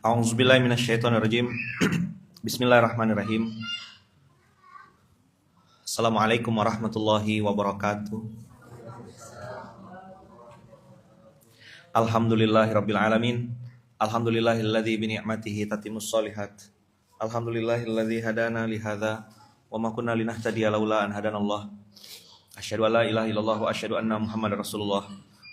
A'udzubillahi minasyaitonirrajim. Bismillahirrahmanirrahim. Assalamualaikum warahmatullahi wabarakatuh. Alhamdulillahirabbil alamin. Alhamdulillahilladzi bi ni'matihi tatimmus shalihat. Alhamdulillahilladzi hadana li hadza wa ma kunna linahtadiya laula an hadanallah. Asyhadu an la ilaha illallah wa asyhadu anna Muhammadar Rasulullah.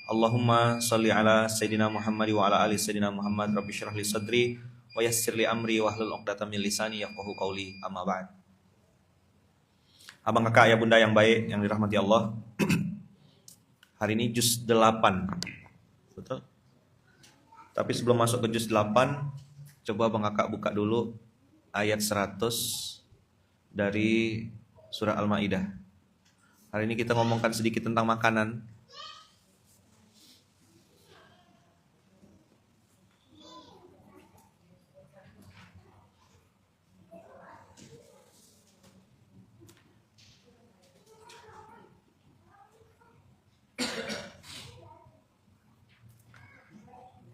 Allahumma salli ala Sayyidina Muhammad wa ala ali Sayyidina Muhammad. Rabbi syrah li sadri wa yassir li amri wa hlul 'uqdatam min lisani yafqahu qawli. Amma ba'd. Abang kakak ayah bunda yang baik yang dirahmati Allah. Hari ini juz 8. Betul? Tapi sebelum masuk ke juz 8, coba abang kakak buka dulu ayat 100 dari surah Al-Maidah. Hari ini kita ngomongkan sedikit tentang makanan.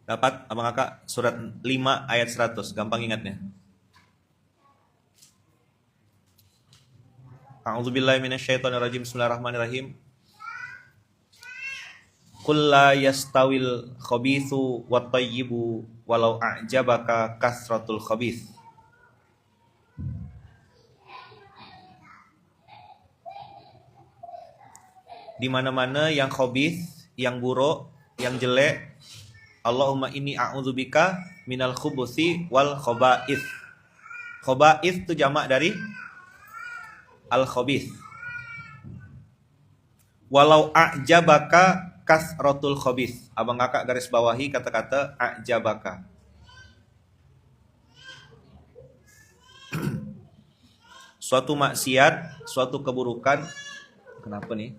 Dapat abang kakak surat 5 ayat 100, gampang ingatnya. A'udzubillahi minasyaitonirrajim. Bismillahirrahmanirrahim. Qul la yastawil khabithu wat thayyibu walau a'jabaka kasratul khabith. Di mana-mana yang khabith, yang buruk, yang jelek, Allahumma inni a'udzubika minal khubuthi wal khaba'ith. Khaba'ith itu jamak dari al-khabith. Walau a'jabaka kasratul khabith. Abang kakak garis bawahi kata-kata a'jabaka. Suatu maksiat, suatu keburukan. Kenapa nih?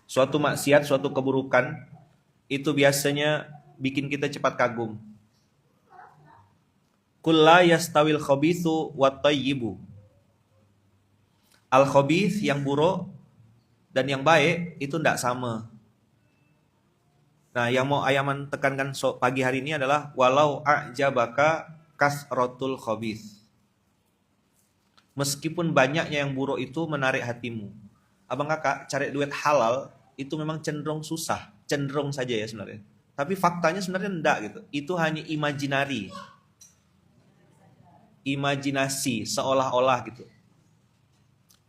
Suatu maksiat, suatu keburukan itu biasanya bikin kita cepat kagum. Qul la yastawil khabithu wat thayyibu. Al khabith yang buruk dan yang baik itu tidak sama. Nah, yang mau Ayaman tekankan pagi hari ini adalah walau a'jabaka kasratul khabith. Meskipun banyaknya yang buruk itu menarik hatimu. Abang kakak cari duit halal itu memang cenderung susah, cenderung saja ya sebenarnya. Tapi faktanya sebenarnya enggak gitu. Itu hanya imajinasi, seolah-olah gitu.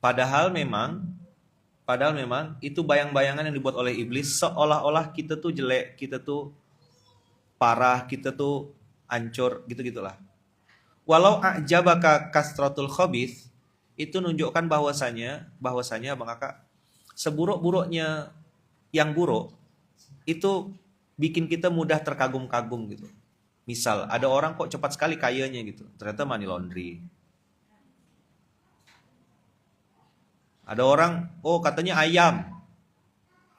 Padahal memang itu bayang-bayangan yang dibuat oleh iblis, seolah-olah kita tuh jelek, kita tuh parah, kita tuh hancur, gitu-gitulah. Walau a'jabaka kasratul khabith, itu menunjukkan bahwasanya Bang Kakak, seburuk-buruknya yang buruk itu bikin kita mudah terkagum-kagum gitu. Misal ada orang kok cepat sekali kayanya gitu, ternyata money laundry. Ada orang, oh katanya ayam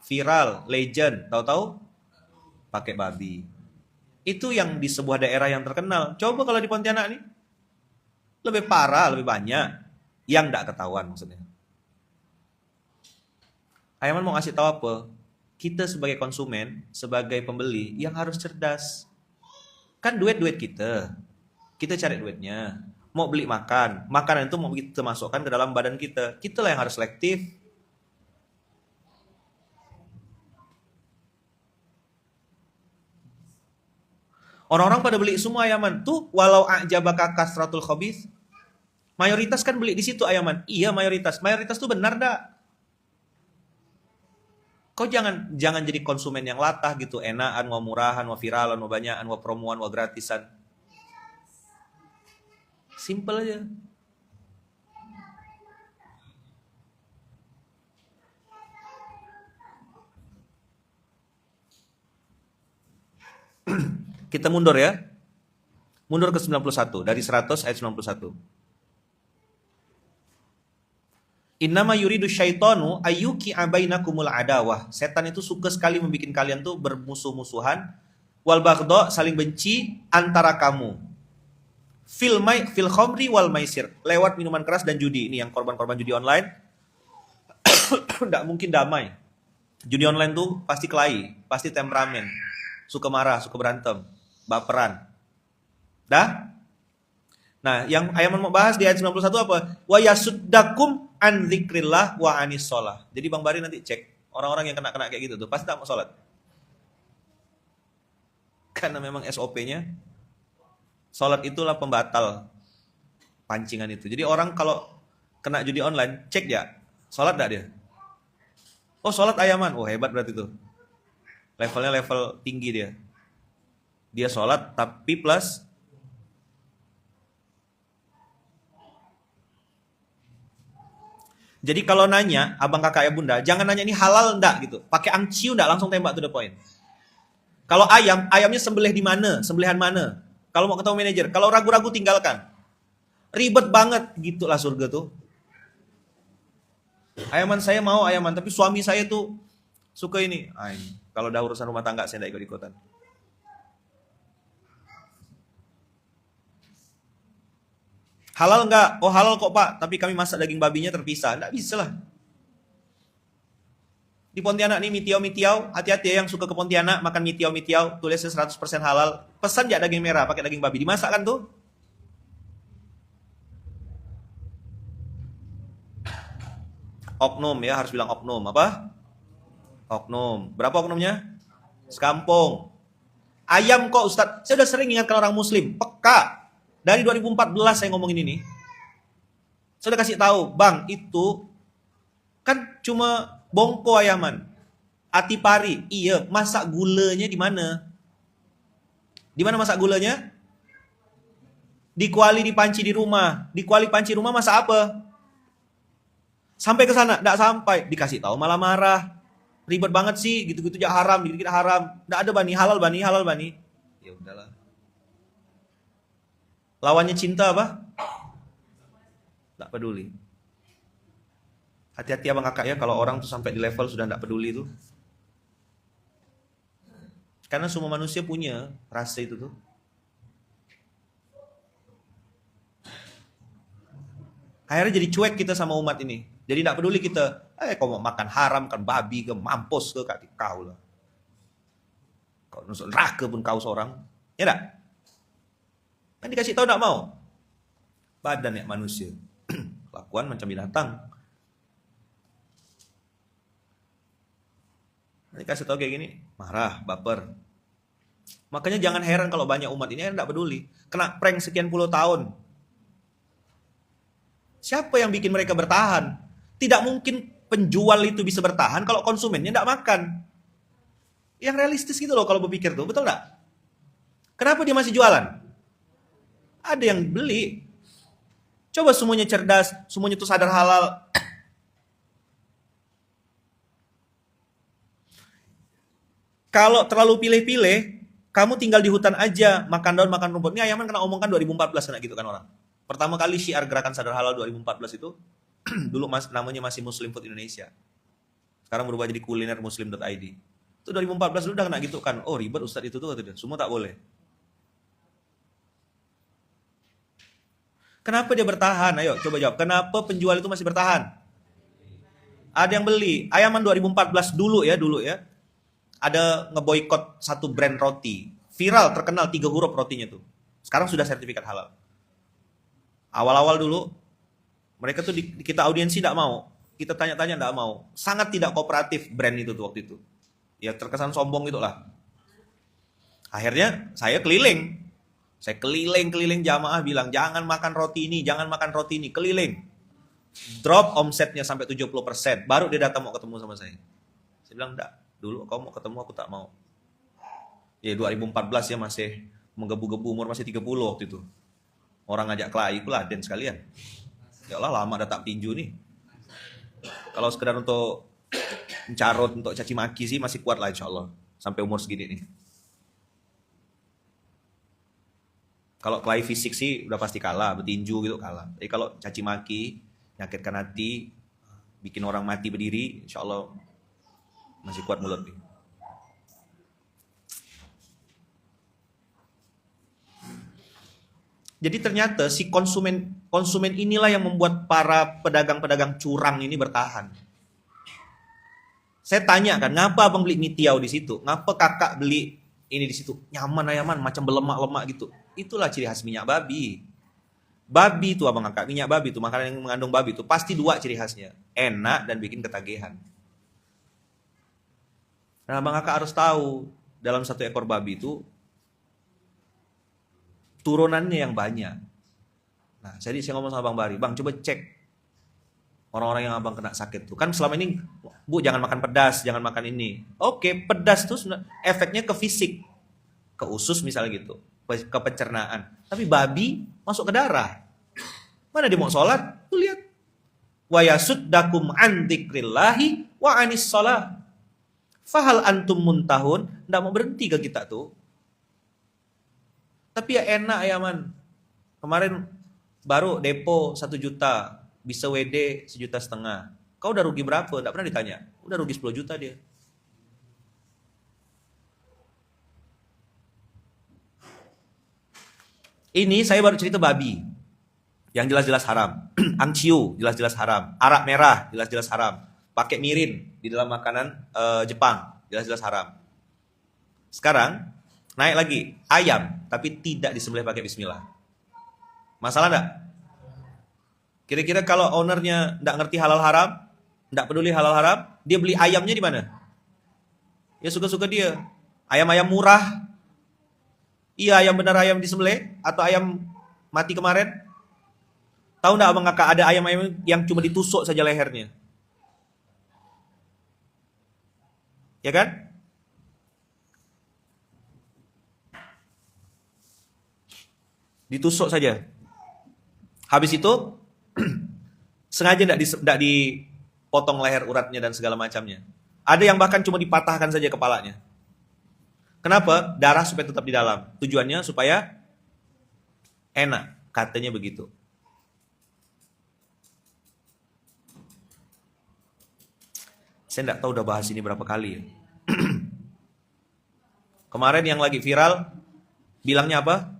viral, legend, tahu-tahu pakai babi. Itu yang di sebuah daerah yang terkenal. Coba kalau di Pontianak nih, lebih parah, lebih banyak yang enggak ketahuan maksudnya. Ayaman mau ngasih tahu apa? Kita sebagai konsumen, sebagai pembeli yang harus cerdas. Kan duit kita. Kita cari duitnya. Mau beli makanan itu mau kita masukkan ke dalam badan kita. Kitalah yang harus selektif. Orang-orang pada beli semua Ayaman. Tuh walau a'jabaka kasratul khabith. Mayoritas kan beli di situ Ayaman. Iya mayoritas. Mayoritas tuh benar dak? Kau jangan jadi konsumen yang latah gitu, enakan, wa murahan, wa viralan, wa banyakan, wa promoan, wa gratisan. Simple aja. Kita mundur ya. Mundur ke 91, dari 100 ayat 91. Innama yuridu syaitanu ayyuki abainakumul adawah. Setan itu suka sekali membuat kalian tuh bermusuh-musuhan. Wal baghdha, saling benci antara kamu. Fil khamri wal maisir. Lewat minuman keras dan judi. Ini yang korban-korban judi online. Tidak mungkin damai. Judi online tuh pasti kelahi, pasti temperamen, suka marah, suka berantem, baperan. Dah? Nah, yang Ayaman mau bahas di ayat 91 apa? Wa yasuddakum an dzikrillah wa anis shalah. Jadi Bang Bari nanti cek orang-orang yang kena kayak gitu tuh pasti tak mau sholat. Karena memang SOP-nya sholat itulah pembatal pancingan itu. Jadi orang kalau kena judi online, cek ya, sholat enggak dia? Oh, sholat Ayaman. Oh, hebat berarti tuh. Levelnya level tinggi dia. Dia sholat tapi plus jadi kalau nanya, abang kakak ya bunda, jangan nanya ini halal enggak gitu. Pakai angciu enggak, langsung tembak to the point. Kalau ayam, ayamnya sembelih di mana? Sembelihan mana? Kalau mau ketemu manajer, kalau ragu-ragu tinggalkan. Ribet banget gitulah surga tuh. Ayaman saya mau ayaman, tapi suami saya tuh suka ini. Ay, kalau udah urusan rumah tangga saya enggak ikut-ikutan. Halal enggak? Oh halal kok pak, tapi kami masak daging babinya terpisah. Enggak bisa lah. Di Pontianak nih mitiau-mitiau, hati-hati ya yang suka ke Pontianak makan mitiau-mitiau, tulisnya 100% halal. Pesan ya daging merah, pakai daging babi. Dimasak kan tuh? Oknum ya, harus bilang oknum. Apa? Oknum. Berapa oknumnya? Sekampung. Ayam kok Ustadz? Saya udah sering ingatkan orang muslim. Peka. Dari 2014 saya ngomongin ini. Saya udah kasih tahu, Bang, itu kan cuma bongko ayaman. Ati pari. Iya, masak gulanya di mana? Di mana masak gulanya? Di kuali dipanci di rumah. Di kuali panci rumah masak apa? Sampai ke sana, enggak sampai. Dikasih tahu malah marah. Ribet banget sih, gitu-gitu aja haram, gitu-gitu haram. Enggak ada bani, halal bani, halal bani. Ya udahlah. Lawannya cinta apa? Enggak peduli. Hati-hati abang kakak ya, kalau orang tuh sampai di level sudah enggak peduli tuh. Karena semua manusia punya rasa itu tuh. Akhirnya jadi cuek kita sama umat ini. Jadi enggak peduli kita. Kau mau makan haram kan babi ke mampus ke kau lah. Kau nusuk neraka pun kau seorang. Ya enggak? Kan dikasih tahu enggak mau. Badan ya manusia. Kelakuan macam binatang. Dikasih tahu kayak gini, marah, baper. Makanya jangan heran kalau banyak umat ini yang enggak peduli. Kena prank sekian puluh tahun. Siapa yang bikin mereka bertahan? Tidak mungkin penjual itu bisa bertahan kalau konsumennya enggak makan. Yang realistis gitu loh kalau berpikir tuh, betul enggak? Kenapa dia masih jualan? Ada yang beli. Coba semuanya cerdas, semuanya tuh sadar halal. Kalau terlalu pilih-pilih, kamu tinggal di hutan aja, makan daun, makan rumput. Ini Ayaman kena omongkan 2014 kena gitu kan orang. Pertama kali syiar gerakan sadar halal 2014 itu, dulu namanya masih Muslim Food Indonesia. Sekarang berubah jadi kuliner muslim.id. Itu 2014 dulu udah kena gitu kan. Oh ribet Ustadz itu tuh, semua tak boleh. Kenapa dia bertahan? Ayo coba jawab. Kenapa penjual itu masih bertahan? Ada yang beli. Ayaman 2014 dulu ya. Ada ngeboikot satu brand roti. Viral, terkenal 3 huruf rotinya tuh. Sekarang sudah sertifikat halal. Awal-awal dulu, mereka tuh kita audiensi tidak mau. Kita tanya-tanya tidak mau. Sangat tidak kooperatif brand itu tuh waktu itu. Ya terkesan sombong gitu lah. Akhirnya saya keliling. Saya keliling jamaah bilang, jangan makan roti ini, jangan makan roti ini. Keliling. Drop omsetnya sampai 70%. Baru dia datang mau ketemu sama saya. Saya bilang, enggak. Dulu kau mau ketemu, aku tak mau. Ya 2014 ya masih menggebu-gebu umur masih 30 waktu itu. Orang ngajak kelahi, pula den sekalian. Ya Allah lama udah tak tinju nih. Kalau sekedar untuk mencarut, untuk caci maki sih masih kuat lah insya Allah. Sampai umur segini nih. Kalau kelahi fisik sih udah pasti kalah, bertinju gitu kalah. Tapi kalau caci maki, nyakitkan hati, bikin orang mati berdiri, insya Allah masih kuat mulut nih. Jadi ternyata si konsumen inilah yang membuat para pedagang-pedagang curang ini bertahan. Saya tanya kan, ngapa abang beli mie tiaw di situ? Ngapa kakak beli ini di situ? Nyaman ayaman, macam berlemak-lemak gitu. Itulah ciri khas minyak babi. Babi itu abang kakak, minyak babi itu, makanan yang mengandung babi itu pasti dua ciri khasnya. Enak dan bikin ketagihan. Nah abang kakak harus tahu, dalam satu ekor babi itu turunannya yang banyak. Nah, saya ngomong sama Bang Bari, Bang coba cek orang-orang yang abang kena sakit tuh. Kan selama ini, Bu jangan makan pedas, jangan makan ini. Oke, pedas tuh efeknya ke fisik, ke usus misalnya gitu, ke pencernaan. Tapi babi masuk ke darah. Mana dia mau sholat? Tuh lihat. Wa yasuddakum an dzikrillahi wa anis shalah. Fahal antum muntahun? Nggak mau berhenti ke kita tuh. Tapi ya enak ya man. Kemarin baru depo 1 juta, bisa WD 1,5 juta. Kau udah rugi berapa? Nggak pernah ditanya. Udah rugi 10 juta dia. Ini saya baru cerita babi. Yang jelas-jelas haram. Angciu jelas-jelas haram. Arak merah jelas-jelas haram. Pakai mirin di dalam makanan Jepang jelas-jelas haram. Sekarang naik lagi ayam, tapi tidak disembelih pakai bismillah. Masalah enggak? Kira-kira kalau ownernya enggak ngerti halal haram, enggak peduli halal haram, dia beli ayamnya di mana? Ya suka-suka dia. Ayam-ayam murah. Iya ayam benar ayam disembelih atau ayam mati kemarin? Tahu enggak abang kakak ada ayam-ayam yang cuma ditusuk saja lehernya? Ya kan? Ditusuk saja. Habis itu sengaja tidak dipotong leher uratnya dan segala macamnya. Ada yang bahkan cuma dipatahkan saja kepalanya. Kenapa? Darah supaya tetap di dalam. Tujuannya supaya enak, katanya begitu. Saya tidak tahu udah bahas ini berapa kali ya. Kemarin yang lagi viral bilangnya apa?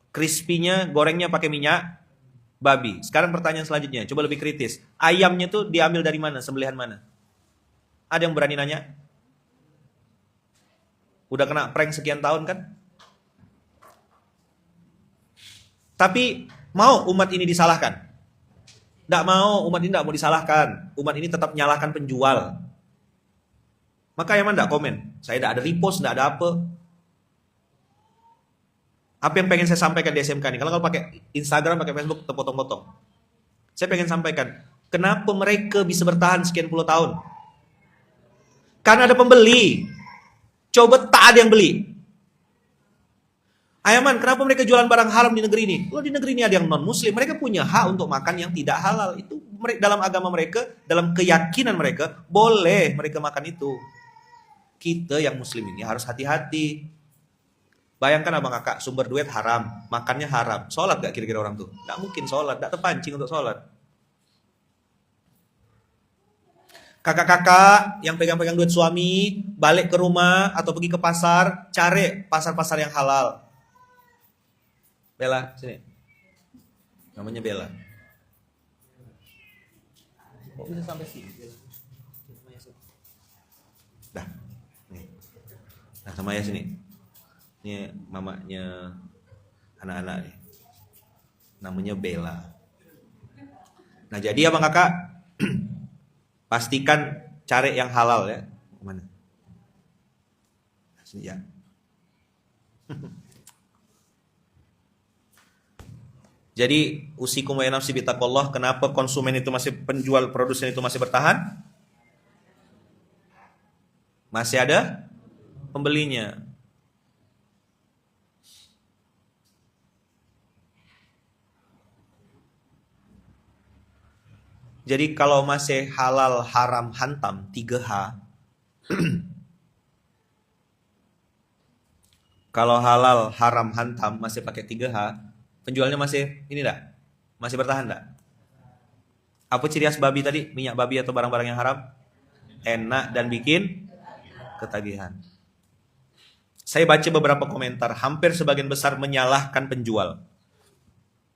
Crispy-nya gorengnya pakai minyak babi. Sekarang pertanyaan selanjutnya, coba lebih kritis. Ayamnya tuh diambil dari mana? Sembelihan mana? Ada yang berani nanya? Udah kena prank sekian tahun kan? Tapi mau umat ini disalahkan? Tidak mau, umat ini tidak mau disalahkan. Umat ini tetap menyalahkan penjual. Maka yang mana tidak komen? Saya tidak ada repost, tidak ada apa. Apa yang pengen saya sampaikan di SMK ini? Kalau pakai Instagram, pakai Facebook, terpotong-potong. Saya pengen sampaikan, kenapa mereka bisa bertahan sekian puluh tahun? Karena ada pembeli. Coba tak ada yang beli. Ayaman, kenapa mereka jualan barang haram di negeri ini? Kalau di negeri ini ada yang non-muslim, mereka punya hak untuk makan yang tidak halal. Itu dalam agama mereka, dalam keyakinan mereka, boleh mereka makan itu. Kita yang muslim ini harus hati-hati. Bayangkan abang kakak, sumber duit haram, makannya haram. Sholat gak kira-kira orang tuh? Gak mungkin sholat, gak terpancing untuk sholat. Kakak-kakak yang pegang-pegang duit suami, balik ke rumah atau pergi ke pasar, cari pasar-pasar yang halal. Bella, sini. Namanya Bella. Kok bisa sampai sini? Dah. Nih. Nah, sama ya sini. Ini mamanya anak-anak nih. Namanya Bella. Nah, jadi abang kakak pastikan cari yang halal ya. Mana? Sini ya. Jadi usikum wa nafsi bitaqwallah. Kenapa konsumen itu penjual produsen itu masih bertahan? Masih ada pembelinya. Jadi kalau masih halal haram hantam 3H. Kalau halal haram hantam masih pakai 3H, penjualnya masih ini enggak? Masih bertahan enggak? Apa ciri khas babi tadi? Minyak babi atau barang-barang yang haram? Enak dan bikin ketagihan. Saya baca beberapa komentar, hampir sebagian besar menyalahkan penjual.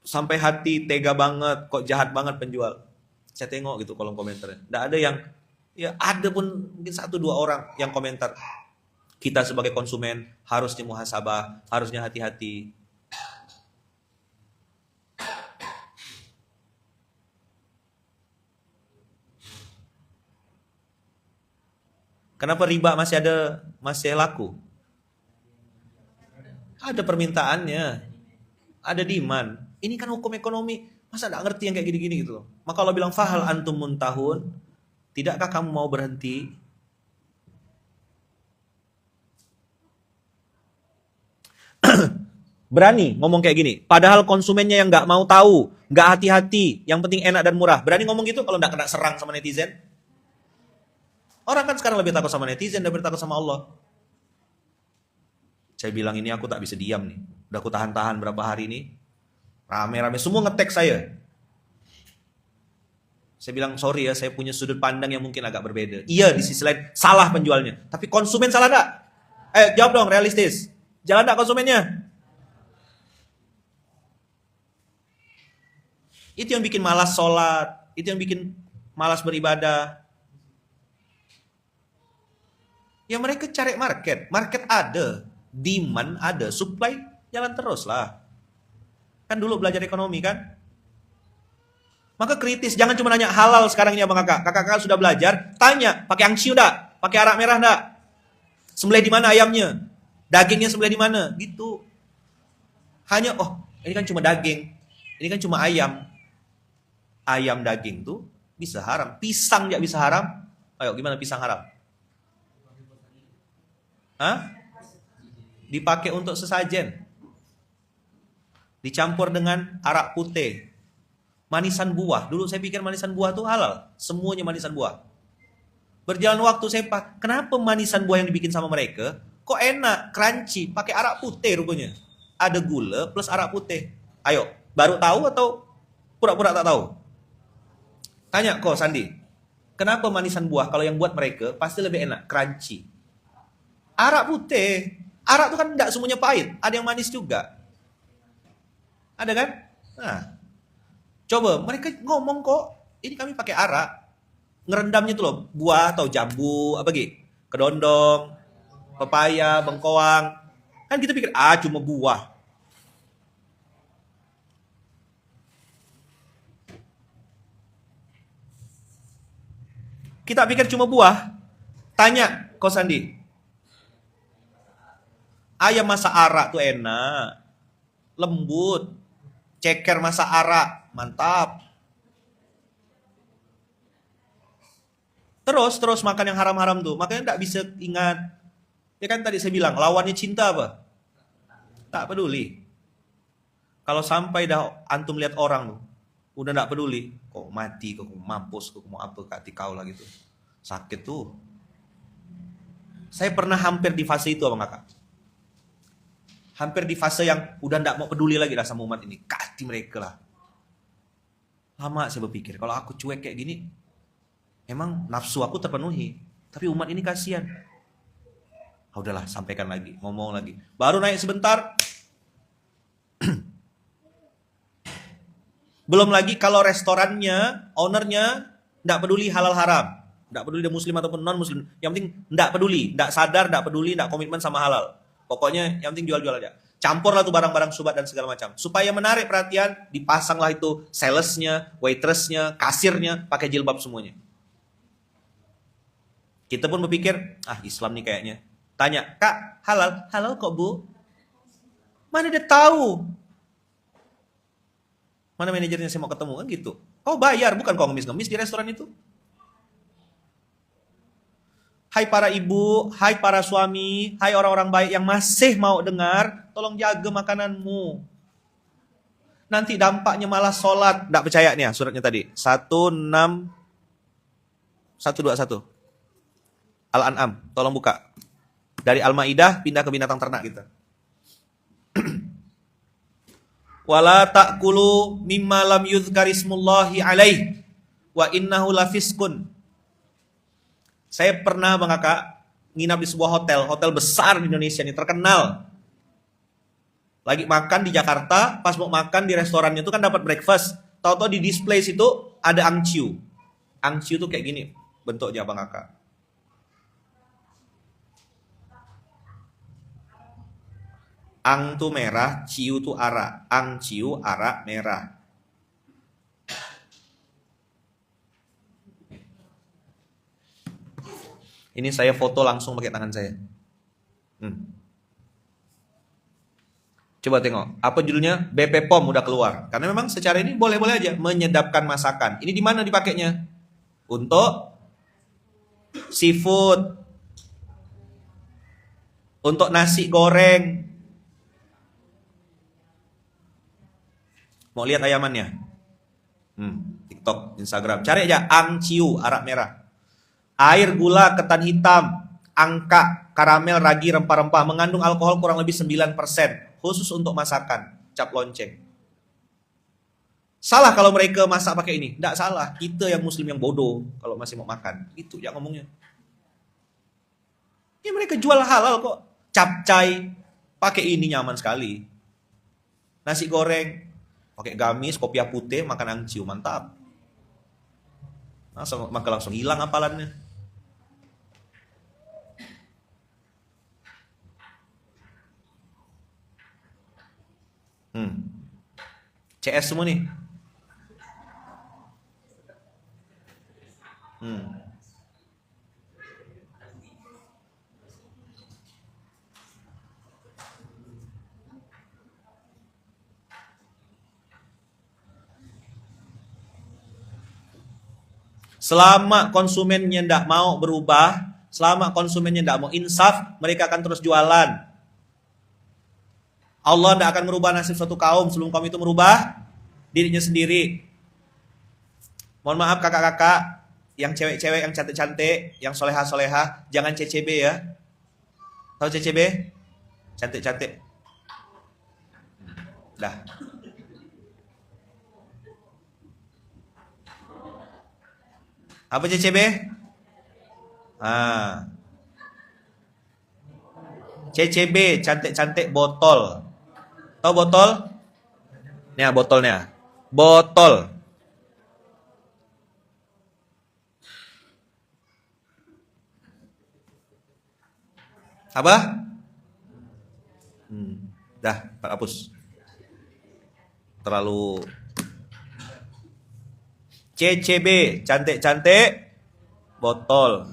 Sampai hati tega banget, kok jahat banget penjual. Saya tengok gitu kolom komentarnya. Nggak ada yang Ya ada pun mungkin 1-2 orang yang komentar. Kita sebagai konsumen harusnya muhasabah, harusnya hati-hati. Kenapa riba masih laku? Ada permintaannya, ada demand. Ini kan hukum ekonomi, masa nggak ngerti yang kayak gini-gini gitu loh. Maka Allah bilang fahal antum muntahun, tidakkah kamu mau berhenti? Berani ngomong kayak gini, padahal konsumennya yang nggak mau tahu, nggak hati-hati, yang penting enak dan murah. Berani ngomong gitu kalau nggak kena serang sama netizen? Orang kan sekarang lebih takut sama netizen daripada takut sama Allah. Saya bilang ini aku tak bisa diam nih. Udah aku tahan-tahan berapa hari ini. Rame-rame semua nge-tag saya. Saya bilang sorry ya, saya punya sudut pandang yang mungkin agak berbeda. Iya, di sisi lain salah penjualnya. Tapi konsumen salah enggak? Jawab dong, realistis. Jalan enggak konsumennya? Itu yang bikin malas sholat. Itu yang bikin malas beribadah. Ya mereka cari market. Market ada. Demand ada. Supply jalan terus lah. Kan dulu belajar ekonomi kan? Maka kritis. Jangan cuma nanya halal sekarang ini abang kakak. Kakak-kakak sudah belajar. Tanya. Pakai angsiu enggak? Pakai arak merah enggak? Sembelih di mana ayamnya? Dagingnya sembelih di mana? Gitu. Hanya, oh ini kan cuma daging. Ini kan cuma ayam. Ayam daging tuh bisa haram. Pisang enggak bisa haram? Ayo gimana pisang haram? Hah? Dipakai untuk sesajen. Dicampur dengan arak putih. Manisan buah. Dulu saya pikir manisan buah itu halal. Semuanya manisan buah. Berjalan waktu saya kenapa manisan buah yang dibikin sama mereka kok enak, crunchy, pakai arak putih rupanya. Ada gula plus arak putih. Ayo, baru tahu atau pura-pura tak tahu? Tanya kok Sandi. Kenapa manisan buah kalau yang buat mereka pasti lebih enak, crunchy. Arak putih. Arak itu kan tidak semuanya pahit. Ada yang manis juga. Ada kan? Nah, coba mereka ngomong kok. Ini kami pakai arak. Ngerendamnya tuh loh. Buah atau jambu. Apa gitu? Kedondong. Pepaya. Bengkoang. Kan kita pikir, cuma buah. Kita pikir cuma buah. Tanya, kok Sandi. Ayam masak arak tuh enak. Lembut. Ceker masak arak. Mantap. Terus makan yang haram-haram tuh. Makanya tak bisa ingat. Ya kan tadi saya bilang, lawannya cinta apa? Tak peduli. Kalau sampai dah antum lihat orang tuh. Udah tak peduli. Kok mati, kok mampus, kok mau apa ke hati kau lah gitu. Sakit tuh. Saya pernah hampir di fase itu abang kakak. Hampir di fase yang udah nggak mau peduli lagi lah sama umat ini. Hati mereka lah. Lama saya berpikir, kalau aku cuek kayak gini, emang nafsu aku terpenuhi. Tapi umat ini kasihan. Udahlah, sampaikan lagi, ngomong lagi. Baru naik sebentar. Belum lagi kalau restorannya, ownernya nggak peduli halal haram. Nggak peduli dia muslim ataupun non muslim. Yang penting nggak peduli, nggak sadar, nggak peduli, nggak komitmen sama halal. Pokoknya yang penting jual-jual aja. Campurlah tuh barang-barang subat dan segala macam. Supaya menarik perhatian, dipasanglah itu salesnya, waitressnya, kasirnya, pakai jilbab semuanya. Kita pun berpikir, Islam nih kayaknya. Tanya, Kak, halal? Halal kok Bu? Mana dia tahu? Mana manajernya saya mau ketemu? Kan gitu. Kau bayar, bukan kau ngemis-ngemis di restoran itu. Hai para ibu, hai para suami, hai orang-orang baik yang masih mau dengar, tolong jaga makananmu. Nanti dampaknya malah sholat. Nggak percaya nih ya suratnya tadi. 121. Al-An'am, tolong buka. Dari Al-Maidah pindah ke binatang ternak kita. Wala ta'kulu mimma lam yuzkarismullahi alaih wa innahu lafiskun. Saya pernah bang kakak nginap di sebuah hotel besar di Indonesia nih, terkenal. Lagi makan di Jakarta, pas mau makan di restorannya itu kan dapat breakfast. Tahu-tahu di display situ ada angciu. Angciu tuh kayak gini. bentuknya Bang Kakak. Ang tuh merah, ciu tuh arak. Ang ciu, arak merah. Ini saya foto langsung pakai tangan saya. Coba tengok, apa judulnya? BP POM udah keluar. Karena memang secara ini boleh-boleh aja menyedapkan masakan. Ini di mana dipakainya? Untuk seafood, untuk nasi goreng. Mau lihat ayamannya? TikTok, Instagram. Cari aja ang ciu, arak merah. Air, gula, ketan hitam, angka, karamel, ragi, rempah-rempah. Mengandung alkohol kurang lebih 9%. Khusus untuk masakan. Cap lonceng. Salah kalau mereka masak pakai ini. Tidak salah. Kita yang muslim yang bodoh kalau masih mau makan. Itu ya ngomongnya. Ya mereka jual halal kok. Capcay. Pakai ini nyaman sekali. Nasi goreng. Pakai gamis, kopiah putih, makan angciu. Mantap. Maka langsung hilang hafalannya. CS semua nih. Selama konsumennya tidak mau berubah, selama konsumennya tidak mau insaf, mereka akan terus jualan. Allah tidak akan merubah nasib suatu kaum sebelum kaum itu merubah dirinya sendiri. Mohon maaf kakak-kakak, yang cewek-cewek yang cantik-cantik, yang soleha-soleha, jangan CCB ya. Tahu CCB? Cantik-cantik. Dah. Apa CCB? CCB, cantik-cantik botol. Tahu botol? Nih botolnya. Botol. Apa? Dah, hapus. Terlalu CCB, cantik-cantik botol.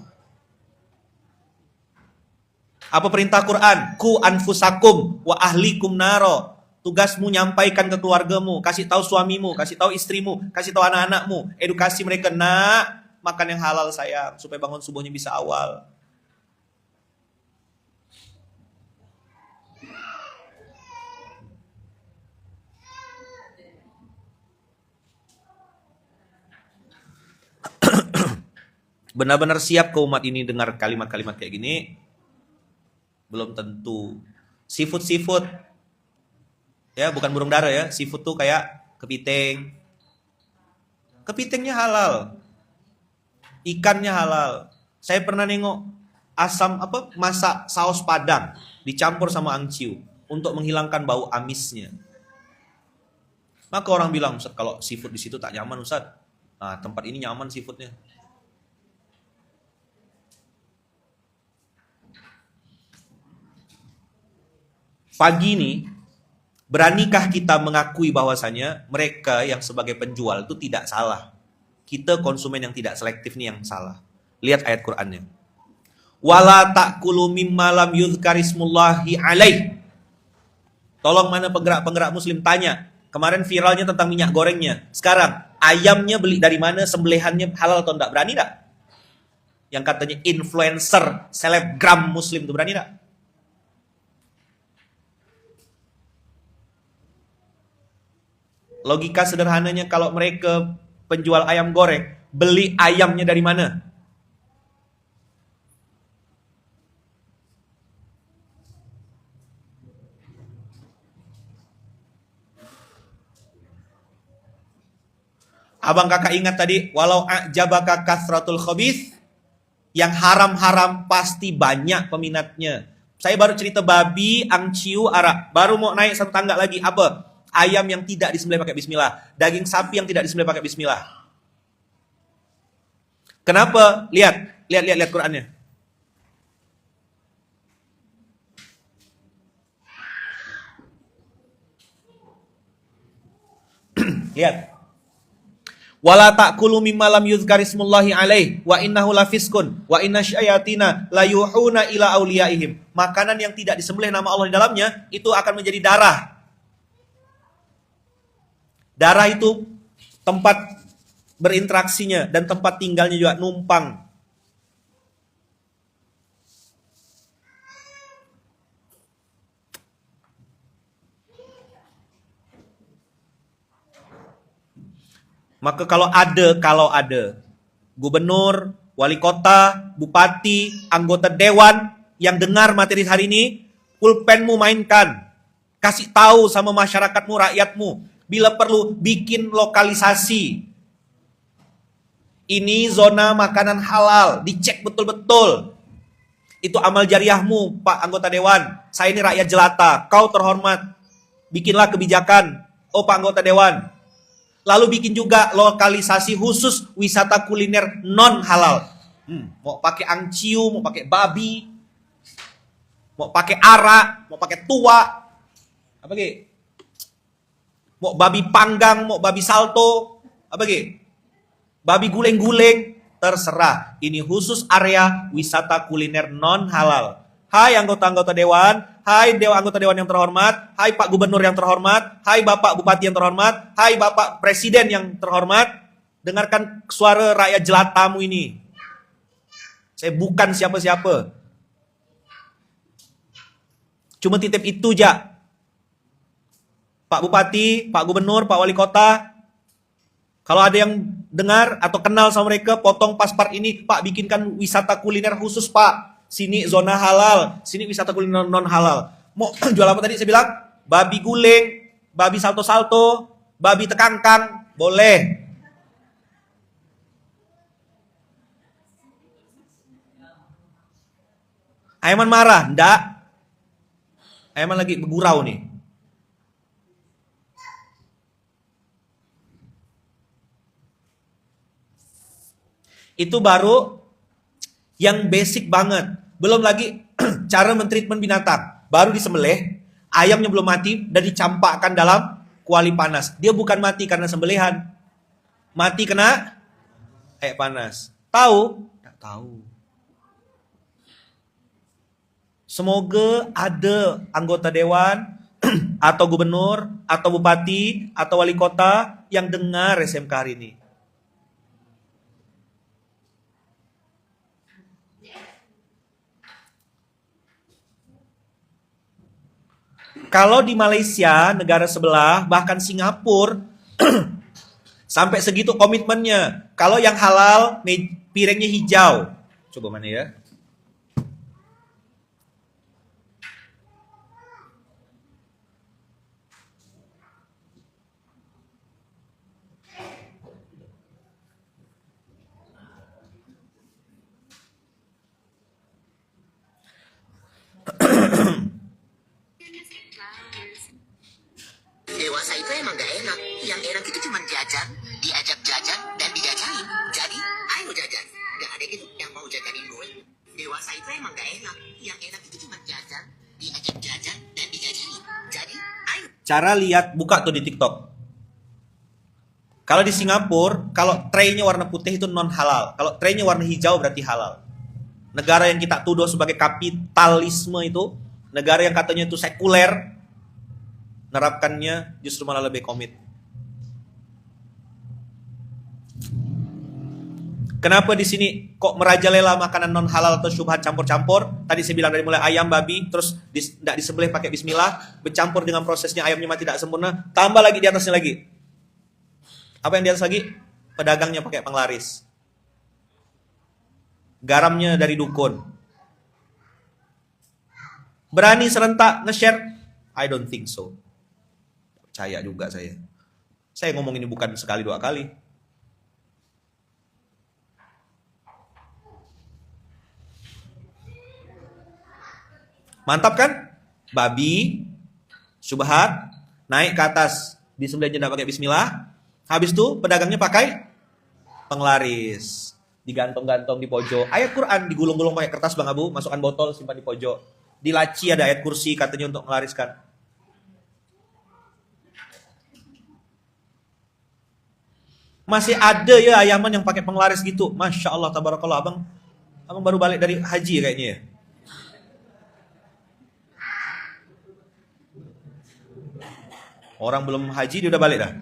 Apa perintah Quran? Ku anfusakum wa ahlikum naro. Tugasmu nyampaikan ke keluargamu, kasih tahu suamimu, kasih tahu istrimu, kasih tahu anak-anakmu, edukasi mereka, nak, makan yang halal sayang, supaya bangun subuhnya bisa awal. Benar-benar siap ke umat ini dengar kalimat-kalimat kayak gini? Belum tentu. Seafood. Ya, bukan burung dara ya. Seafood tuh kayak kepiting. Kepitingnya halal. Ikannya halal. Saya pernah nengok masak saus padang dicampur sama angciu untuk menghilangkan bau amisnya. Maka orang bilang, Ustaz, kalau seafood di situ tak nyaman, Ustaz. Nah, tempat ini nyaman seafoodnya. Pagi ini, beranikah kita mengakui bahwasanya mereka yang sebagai penjual itu tidak salah? Kita konsumen yang tidak selektif nih yang salah. Lihat ayat Qur'annya. Wala ta'kulu mimma lam yuzkarismullahi alaih. Tolong mana penggerak-penggerak muslim tanya. Kemarin viralnya tentang minyak gorengnya. Sekarang, ayamnya beli dari mana? Sembelihannya halal atau enggak? Berani enggak? Yang katanya influencer, selebgram muslim itu berani enggak? Logika sederhananya kalau mereka penjual ayam goreng, beli ayamnya dari mana? Abang kakak ingat tadi, walau a'jabaka kasratul khabith, yang haram-haram pasti banyak peminatnya. Saya baru cerita babi, angciu, arak. Baru mau naik satu tangga lagi, apa? Ayam yang tidak disembelih pakai bismillah, daging sapi yang tidak disembelih pakai bismillah. Kenapa? Lihat Qur'annya. Lihat. Wala ta'kulu mimma lam yuzkar ismullahi alaih wa innahu lafiskun wa inna syayatina la yuhuna ila auliyaihim. Makanan yang tidak disembelih nama Allah di dalamnya itu akan menjadi darah. Darah itu tempat berinteraksinya dan tempat tinggalnya juga numpang. Maka kalau ada gubernur, wali kota, bupati, anggota dewan yang dengar materi hari ini, pulpenmu mainkan. Kasih tahu sama masyarakatmu, rakyatmu. Bila perlu bikin lokalisasi. Ini zona makanan halal, dicek betul-betul. Itu amal jariahmu, Pak anggota dewan. Saya ini rakyat jelata, kau terhormat. Bikinlah kebijakan, oh Pak anggota dewan. Lalu bikin juga lokalisasi khusus wisata kuliner non halal. Mau pakai angciu, mau pakai babi, mau pakai arak, mau pakai tua, apa gitu? Mau babi panggang, mau babi salto, apa gitu? Babi guleng-guleng, terserah. Ini khusus area wisata kuliner non halal. Hai anggota-anggota dewan, hai anggota dewan yang terhormat, hai Pak Gubernur yang terhormat, hai Bapak Bupati yang terhormat, hai Bapak Presiden yang terhormat, dengarkan suara rakyat jelatamu ini. Saya bukan siapa-siapa. Cuma titip itu aja. Pak Bupati, Pak Gubernur, Pak Wali Kota, kalau ada yang dengar atau kenal sama mereka, potong paspor ini, Pak bikinkan wisata kuliner khusus Pak. Sini zona halal, sini wisata kuliner non halal. Mau jual apa tadi saya bilang? Babi guling, babi salto-salto, babi tekangkang, boleh. Aiman marah? Enggak. Aiman lagi bergurau nih. Itu baru yang basic banget. Belum lagi cara mentreatment binatang. Baru disembelih, ayamnya belum mati dan dicampakkan dalam kuali panas. Dia bukan mati karena sembelihan. Mati kena air panas. Tahu? Tak tahu. Semoga ada anggota dewan atau gubernur atau bupati atau wali kota yang dengar SMK hari ini. Kalau di Malaysia, negara sebelah, bahkan Singapura, sampai segitu komitmennya. Kalau yang halal, piringnya hijau. Coba mana ya? Dewasa itu emang gak enak. Yang enak itu cuma jajan, diajak jajan, dan dijajanin. Jadi, ayo jajan. Gak ada gitu yang mau jajanin gue. Dewasa itu emang gak enak. Yang enak itu cuma jajan, diajak jajan, dan dijajanin. Jadi, ayo. Cara lihat, buka tuh di TikTok. Kalau di Singapura, kalau traynya warna putih itu non halal. Kalau traynya warna hijau berarti halal. Negara yang kita tuduh sebagai kapitalisme itu, negara yang katanya itu sekuler, nerapkannya justru malah lebih komit. Kenapa di sini kok merajalela makanan non halal atau syubhat campur-campur? Tadi saya bilang dari mulai ayam, babi, terus tidak disembelih pakai bismillah, bercampur dengan prosesnya ayamnya mati tidak sempurna, tambah lagi di atasnya lagi. Apa yang di atas lagi? Pedagangnya pakai penglaris. Garamnya dari dukun. Berani serentak nge-share? I don't think so. Percaya juga saya. Saya ngomong ini bukan sekali dua kali. Mantap kan? Babi, syubhat, naik ke atas, disembelihnya tidak pakai bismillah. Habis itu pedagangnya pakai penglaris. digantung-gantung di pojok. Ayat Quran digulung-gulung pakai kertas Bang Abu, masukkan botol, simpan di pojok. Di laci ada ayat kursi katanya untuk melariskan. Masih ada ya ayaman yang pakai penglaris gitu. Masya Allah, tabarakallah. Abang baru balik dari haji kayaknya ya. Orang belum haji dia udah balik dah.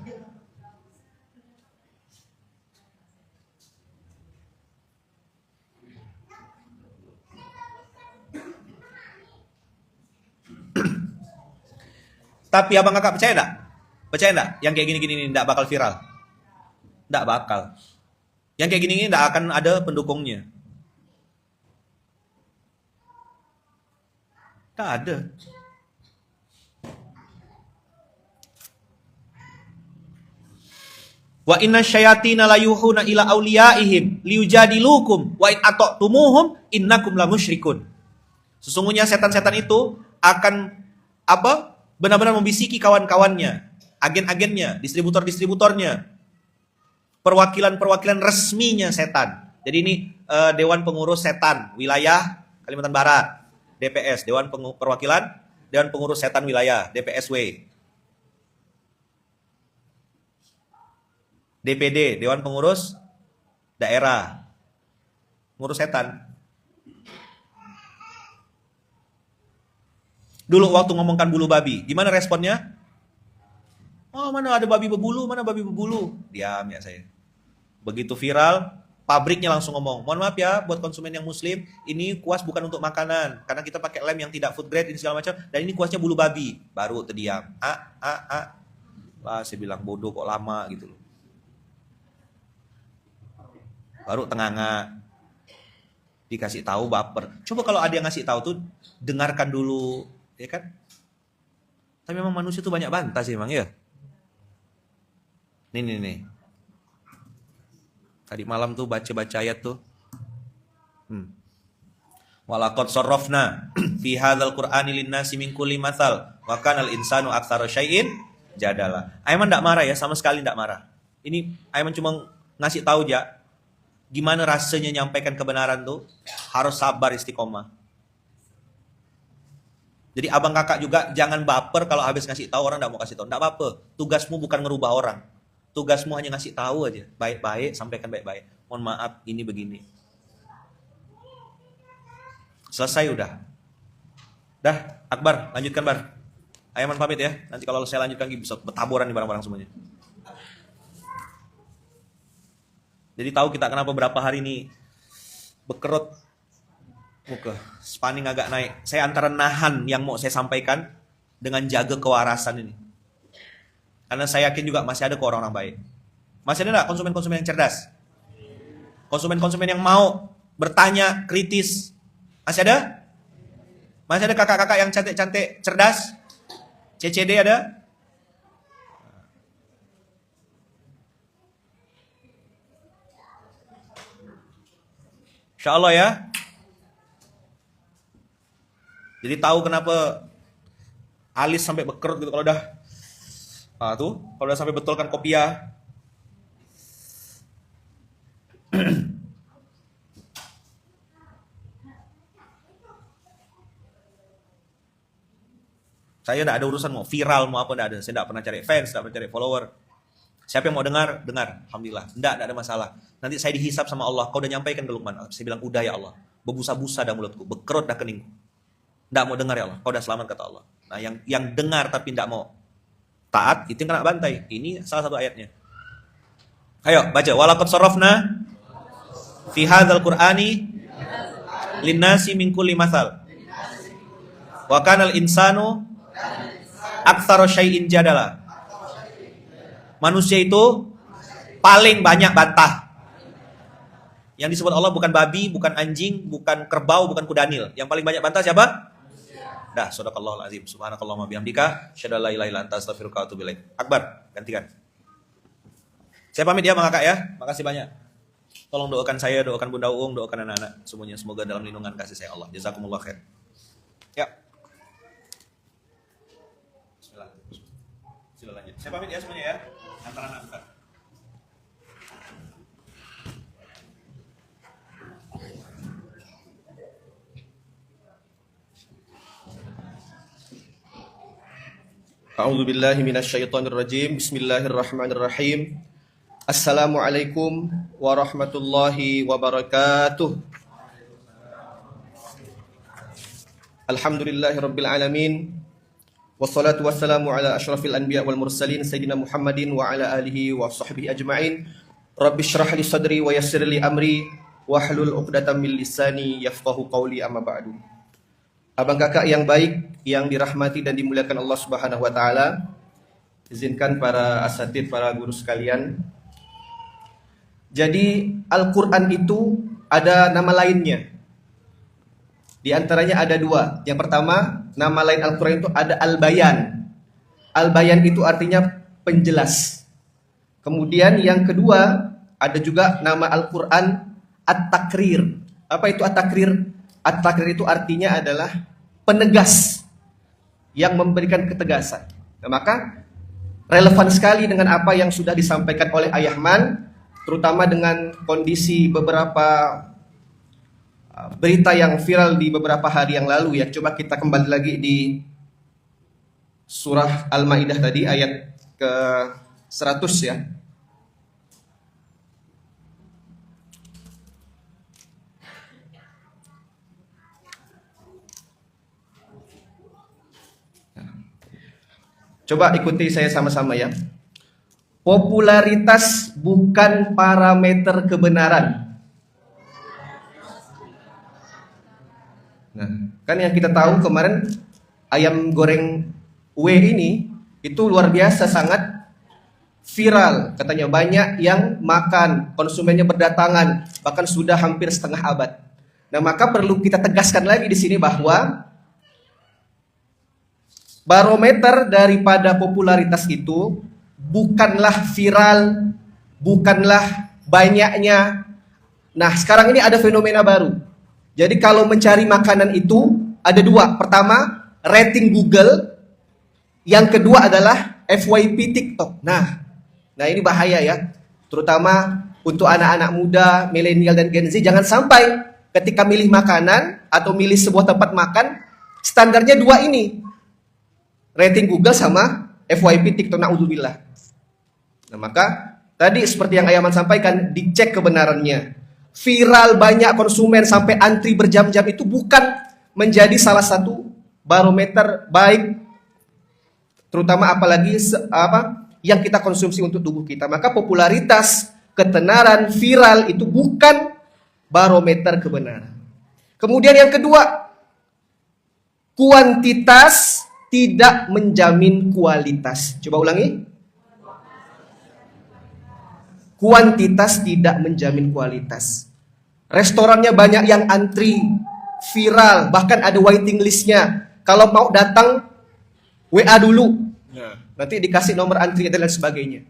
Tapi abang kakak percaya enggak? Percaya enggak? Yang kayak gini-gini ini enggak bakal viral. Enggak bakal. Yang kayak gini-gini enggak akan ada pendukungnya. Enggak ada. Wa inna syayatina la yuhuna ila auliyaihim liyujadilukum wa in ata'tumuhum innakum la musyrikun. Sesungguhnya setan-setan itu akan apa? Benar-benar membisiki kawan-kawannya, agen-agennya, distributor-distributornya, perwakilan-perwakilan resminya setan. Jadi ini Dewan Pengurus Setan Wilayah Kalimantan Barat, DPS, Dewan Perwakilan Dewan Pengurus Setan Wilayah, DPSW. DPD, Dewan Pengurus Daerah, Pengurus Setan. Dulu waktu ngomongkan bulu babi, gimana responnya? Oh, mana ada babi berbulu, mana babi berbulu. Diam ya saya. Begitu viral, pabriknya langsung ngomong, mohon maaf ya buat konsumen yang muslim, ini kuas bukan untuk makanan, karena kita pakai lem yang tidak food grade ini segala macam, dan ini kuasnya bulu babi. Baru terdiam. Lah saya bilang bodoh kok lama gitu loh. Baru tenganga. Dikasih tahu baper. Coba kalau ada yang ngasih tahu tuh dengarkan dulu. Ya kan? Tapi memang manusia itu banyak bantah sih emang ya. Nih. Tadi malam tuh baca-baca ayat tuh. Walaqad sarrafna fi hadzal qur'ani lin-nasi min kulli matsal wa kana al-insanu aktsara syai'in jadala. Aiman enggak marah ya, sama sekali enggak marah. Ini Aiman cuma ngasih tahu aja gimana rasanya nyampaikan kebenaran tuh, harus sabar istiqomah. Jadi abang kakak juga jangan baper kalau habis ngasih tahu orang enggak mau kasih tahu. Enggak apa-apa. Tugasmu bukan ngerubah orang. Tugasmu hanya ngasih tahu aja. Baik-baik, sampaikan baik-baik. Mohon maaf, ini begini. Selesai udah. Dah, Akbar, lanjutkan Bar. Ayaman pamit ya. Nanti kalau saya lanjutkan bisa bertaburan di barang-barang semuanya. Jadi tahu kita kenapa berapa hari ini bekerut muka, spanning agak naik. Saya antara nahan yang mau saya sampaikan dengan jaga kewarasan ini. Karena saya yakin juga masih ada kok orang-orang baik. Masih ada nggak konsumen-konsumen yang cerdas? Konsumen-konsumen yang mau bertanya, kritis. Masih ada? Masih ada kakak-kakak yang cantik-cantik, cerdas? CCD ada? Insya Allah ya. Jadi tahu kenapa alis sampai bekerut gitu kalau udah tuh, kalau udah sampai betulkan kopiah. Saya enggak ada urusan mau viral mau apa, enggak ada. Saya enggak pernah cari fans, enggak pernah cari follower. Siapa yang mau dengar, dengar. Alhamdulillah. Enggak ada masalah. Nanti saya dihisap sama Allah. Kau udah nyampaikan ke Luqman. Saya bilang, udah ya Allah. Berbusa-busa dah mulutku. Bekerut dah keningku. Enggak mau dengar ya Allah. Kau udah selamat kata Allah. Nah yang dengar tapi enggak mau taat, itu yang kena bantai. Ini salah satu ayatnya. Ayo baca. Walaqad sarrafna fi hadzal qur'ani linnasi min kulli matsal. Wa kana al-insanu aktsara syai'in jadala. Manusia itu paling banyak bantah. Yang disebut Allah bukan babi, bukan anjing, bukan kerbau, bukan kudanil. Yang paling banyak bantah siapa? Dah, sadaqallahul azim. Subhanakallahumma bihamdika, asyhadu an la ilaha illa anta, astaghfiruka wa atubu ilaik. Akbar, gantikan. Saya pamit ya Bang Kakak ya. Makasih banyak. Tolong doakan saya, doakan Bunda Uung, doakan anak-anak semuanya semoga dalam lindungan kasih saya Allah. Jazakumullah khair. Ya. Bismillah. Sila lanjut. Saya pamit ya semuanya ya. Antara anak bukan. A'udzu billahi minasyaitonir rajim. Bismillahirrahmanirrahim. Assalamualaikum warahmatullahi wabarakatuh. Alhamdulillahirabbil alamin. Wassalatu wassalamu ala asyrafil anbiya wal mursalin sayyidina Muhammadin wa ala alihi wa sahbihi ajma'in. Rabbi shrah li sadri wa yassir li amri wahlul 'uqdatam min lisani yafqahu qawli, amma ba'du. Abang kakak yang baik, yang dirahmati dan dimuliakan Allah Subhanahu wa taala, izinkan para asatidz, para guru sekalian. Jadi Al-Qur'an itu ada nama lainnya. Di antaranya ada dua. Yang pertama, nama lain Al-Qur'an itu ada Al-Bayan. Al-Bayan itu artinya penjelas. Kemudian yang kedua, ada juga nama Al-Qur'an At-Takrir. Apa itu At-Takrir? At-Takrir itu artinya adalah penegas yang memberikan ketegasan. Nah, maka relevan sekali dengan apa yang sudah disampaikan oleh Ayahman, terutama dengan kondisi beberapa berita yang viral di beberapa hari yang lalu ya. Coba kita kembali lagi di surah Al-Maidah tadi ayat ke 100 ya. Coba ikuti saya sama-sama ya. Popularitas bukan parameter kebenaran. Nah, kan yang kita tahu kemarin ayam goreng W ini itu luar biasa, sangat viral. Katanya banyak yang makan, konsumennya berdatangan, bahkan sudah hampir setengah abad. Nah, maka perlu kita tegaskan lagi di sini bahwa barometer daripada popularitas itu bukanlah viral, bukanlah banyaknya. Nah, sekarang ini ada fenomena baru. Jadi kalau mencari makanan itu ada dua. Pertama, rating Google. Yang kedua adalah FYP TikTok. Nah ini bahaya ya. Terutama untuk anak-anak muda, milenial dan Gen Z. Jangan sampai ketika milih makanan atau milih sebuah tempat makan, standarnya dua ini. Rating Google sama FYP TikTok, na'udzubillah. Nah, maka tadi seperti yang Ayaman sampaikan, dicek kebenarannya. Viral banyak konsumen sampai antri berjam-jam itu bukan menjadi salah satu barometer baik, terutama apalagi yang kita konsumsi untuk tubuh kita. Maka popularitas, ketenaran, viral itu bukan barometer kebenaran. Kemudian yang kedua, kuantitas tidak menjamin kualitas. Coba ulangi. Kuantitas tidak menjamin kualitas. Restorannya banyak yang antri, viral, bahkan ada waiting listnya. Kalau mau datang, WA dulu. Nanti dikasih nomor antri dan lain sebagainya.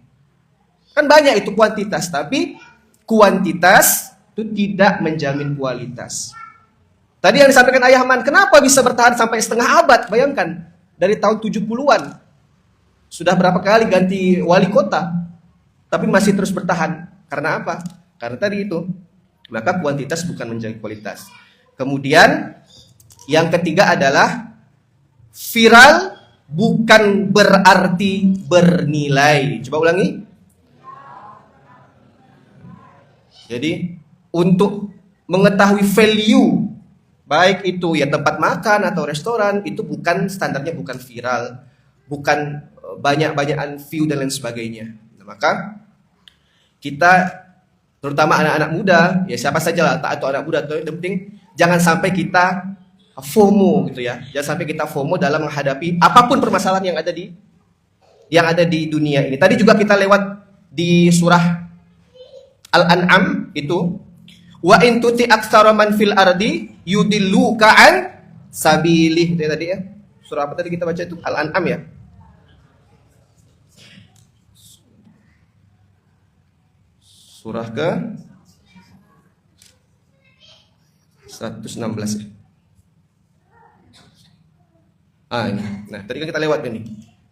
Kan banyak itu kuantitas, tapi kuantitas itu tidak menjamin kualitas. Tadi yang disampaikan Ayahman, kenapa bisa bertahan sampai setengah abad? Bayangkan. Dari tahun 70-an. Sudah berapa kali ganti wali kota, tapi masih terus bertahan. Karena apa? Karena tadi itu. Maka kuantitas bukan menjaga kualitas. Kemudian yang ketiga adalah viral bukan berarti bernilai. Coba ulangi. Jadi untuk mengetahui value, baik itu ya tempat makan atau restoran, itu bukan standarnya, bukan viral, bukan banyak-banyakan view dan lain sebagainya. Nah, maka kita terutama anak-anak muda, ya siapa saja lah atau anak muda, yang penting jangan sampai kita FOMO gitu ya. Jangan sampai kita FOMO dalam menghadapi apapun permasalahan yang ada di dunia ini. Tadi juga kita lewat di surah Al-An'am itu, wa in tuti aktsara man fil ardi yudilluka an sabilih. Itu tadi ya. Surah apa tadi kita baca itu? Al-An'am ya. Surah ke 116 ya. Ini. Nah, tadi kan kita lewat ini.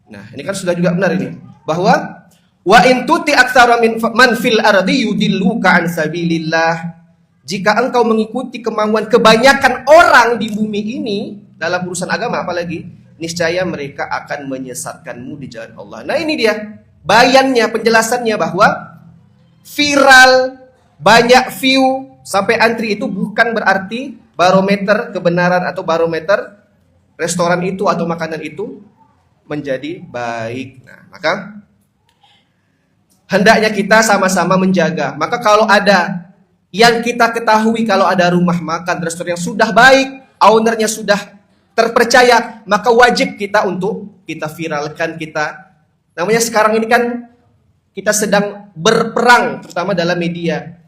Nah, ini kan sudah juga benar ini. Bahwa wa in tuti aktsara man fil ardi yudilluka an sabilillah. Jika engkau mengikuti kemauan kebanyakan orang di bumi ini dalam urusan agama apalagi, niscaya mereka akan menyesatkanmu di jalan Allah. Nah ini dia bayannya, penjelasannya bahwa viral, banyak view, sampai antri itu bukan berarti barometer kebenaran atau barometer restoran itu atau makanan itu menjadi baik. Nah, maka hendaknya kita sama-sama menjaga. Maka kalau ada yang kita ketahui, kalau ada rumah makan, restoran yang sudah baik, ownernya sudah terpercaya, maka wajib kita untuk kita viralkan, namanya sekarang ini kan kita sedang berperang, terutama dalam media.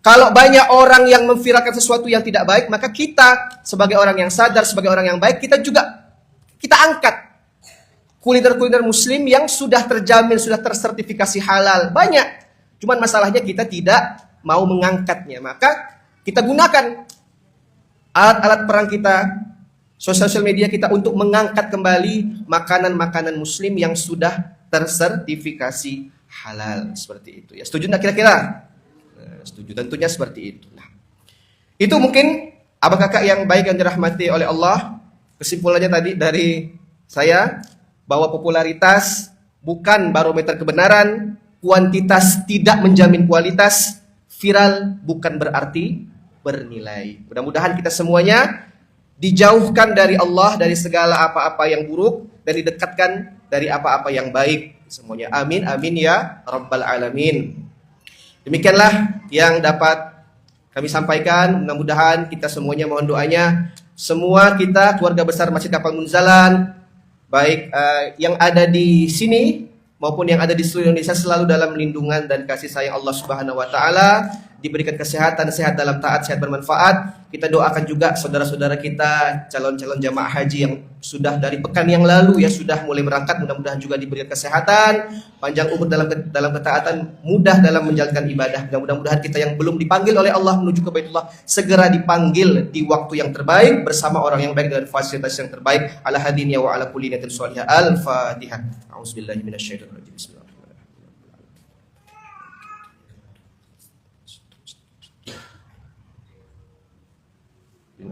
Kalau banyak orang yang memviralkan sesuatu yang tidak baik, maka kita sebagai orang yang sadar, sebagai orang yang baik, kita angkat kuliner-kuliner muslim yang sudah terjamin, sudah tersertifikasi halal. Banyak. Cuman masalahnya kita tidak mau mengangkatnya. Maka kita gunakan alat-alat perang kita, sosial media kita untuk mengangkat kembali makanan-makanan muslim yang sudah tersertifikasi halal. Seperti itu ya. Setuju nggak kira-kira? Nah, setuju, tentunya seperti itu. Nah, itu mungkin abang kakak yang baik yang dirahmati oleh Allah. Kesimpulannya tadi dari saya, bahwa popularitas bukan barometer kebenaran, kuantitas tidak menjamin kualitas, viral bukan berarti bernilai. Mudah-mudahan kita semuanya dijauhkan dari Allah, dari segala apa-apa yang buruk, dan didekatkan dari apa-apa yang baik. Semuanya amin, amin ya Rabbal Alamin. Demikianlah yang dapat kami sampaikan. Mudah-mudahan kita semuanya mohon doanya. Semua kita, keluarga besar Masjid Kapal Munzalan, baik yang ada di sini maupun yang ada di seluruh Indonesia, selalu dalam lindungan dan kasih sayang Allah Subhanahu wa taala, diberikan kesehatan, sehat dalam taat, sehat bermanfaat. Kita doakan juga saudara-saudara kita, calon-calon jamaah haji yang sudah dari pekan yang lalu ya sudah mulai berangkat, mudah-mudahan juga diberikan kesehatan, panjang umur dalam ketaatan, mudah dalam menjalankan ibadah. Mudah-mudahan kita yang belum dipanggil oleh Allah menuju ke Baitullah segera dipanggil di waktu yang terbaik bersama orang yang baik dan fasilitas yang terbaik. Ala hadin ya wa ala kulli niyatin shalihah. Al-Fatihah. A'udzubillahi minasyaitonir rajim. Bismillah.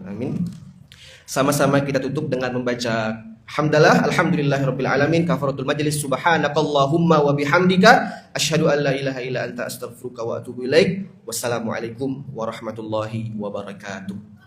Amin. Sama-sama kita tutup dengan membaca hamdalah, alhamdulillahirabbil alamin, kafaratul majlis, subhanakallahumma wa bihamdika asyhadu an la ilaha illa anta astaghfiruka wa atubu ilaik. Wassalamualaikum warahmatullahi wabarakatuh.